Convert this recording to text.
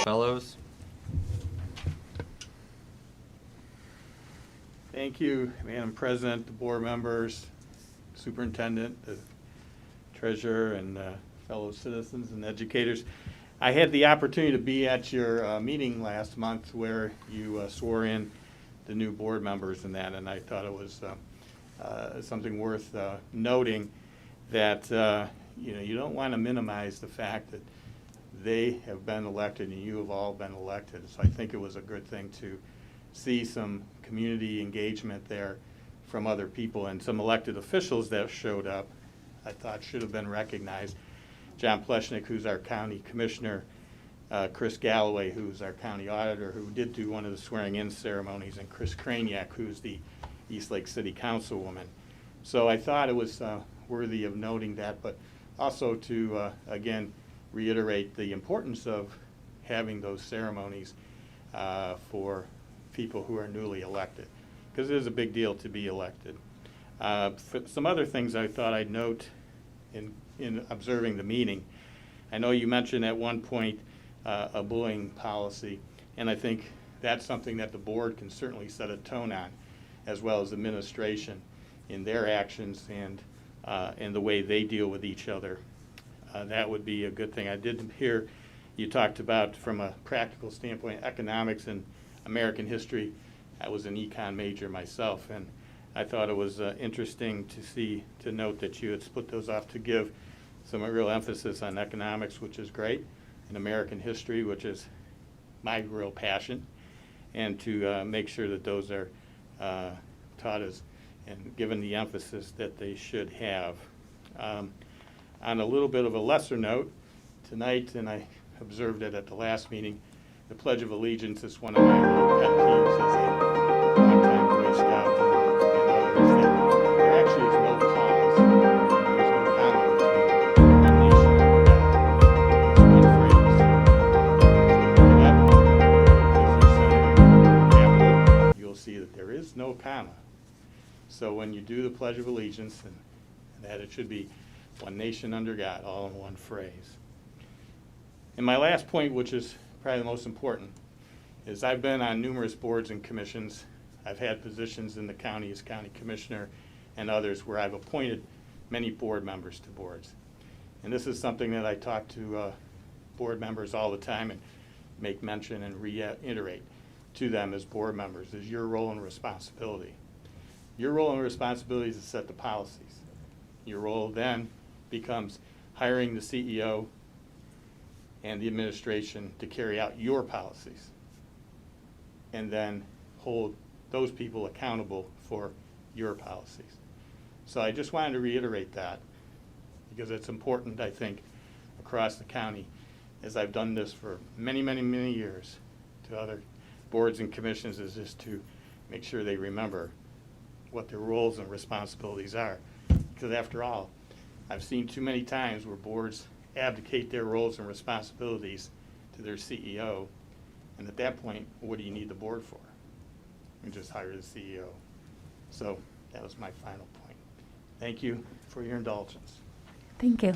fellows. Thank you, Madam President, the board members, superintendent, the treasurer, and fellow citizens and educators. I had the opportunity to be at your meeting last month where you swore in the new board members and that, and I thought it was something worth noting that you don't want to minimize the fact that they have been elected and you have all been elected. So I think it was a good thing to see some community engagement there from other people, and some elected officials that showed up I thought should have been recognized. John Pleshnik, who's our county commissioner, Chris Galloway, who's our county auditor, who did do one of the swearing-in ceremonies, and Chris Kraniak, who's the Eastlake City Councilwoman. So I thought it was worthy of noting that, but also to, again, reiterate the importance of having those ceremonies for people who are newly elected, because it is a big deal to be elected. For some other things I thought I'd note in observing the meeting. I know you mentioned at one point a bullying policy, and I think that's something that the board can certainly set a tone on, as well as administration in their actions and the way they deal with each other. That would be a good thing. I did hear you talked about, from a practical standpoint, economics and American history. I was an econ major myself, and I thought it was interesting to note that you had split those off to give some real emphasis on economics, which is great, and American history, which is my real passion, and to make sure that those are taught as and given the emphasis that they should have. On a little bit of a lesser note, tonight, and I observed it at the last meeting, the Pledge of Allegiance is one of my little pet peeves as a longtime Boy Scout and others, that there actually is no pause, there's no comma between one nation and God. It's one phrase. So look it up, because there's capital, you'll see that there is no comma. So when you do the Pledge of Allegiance, and that it should be one nation under God, all in one phrase. And my last point, which is probably the most important, is I've been on numerous boards and commissions. I've had positions in the county as county commissioner and others where I've appointed many board members to boards. And this is something that I talk to board members all the time and make mention and reiterate to them as board members, is your role and responsibility. Your role and responsibility is to set the policies. Your role then becomes hiring the CEO and the administration to carry out your policies, and then hold those people accountable for your policies. So I just wanted to reiterate that, because it's important, I think, across the county, as I've done this for many, many, many years to other boards and commissions, is just to make sure they remember what their roles and responsibilities are. Because after all, I've seen too many times where boards abdicate their roles and responsibilities to their CEO, and at that point, what do you need the board for? You just hire the CEO. So that was my final point. Thank you for your indulgence. Thank you.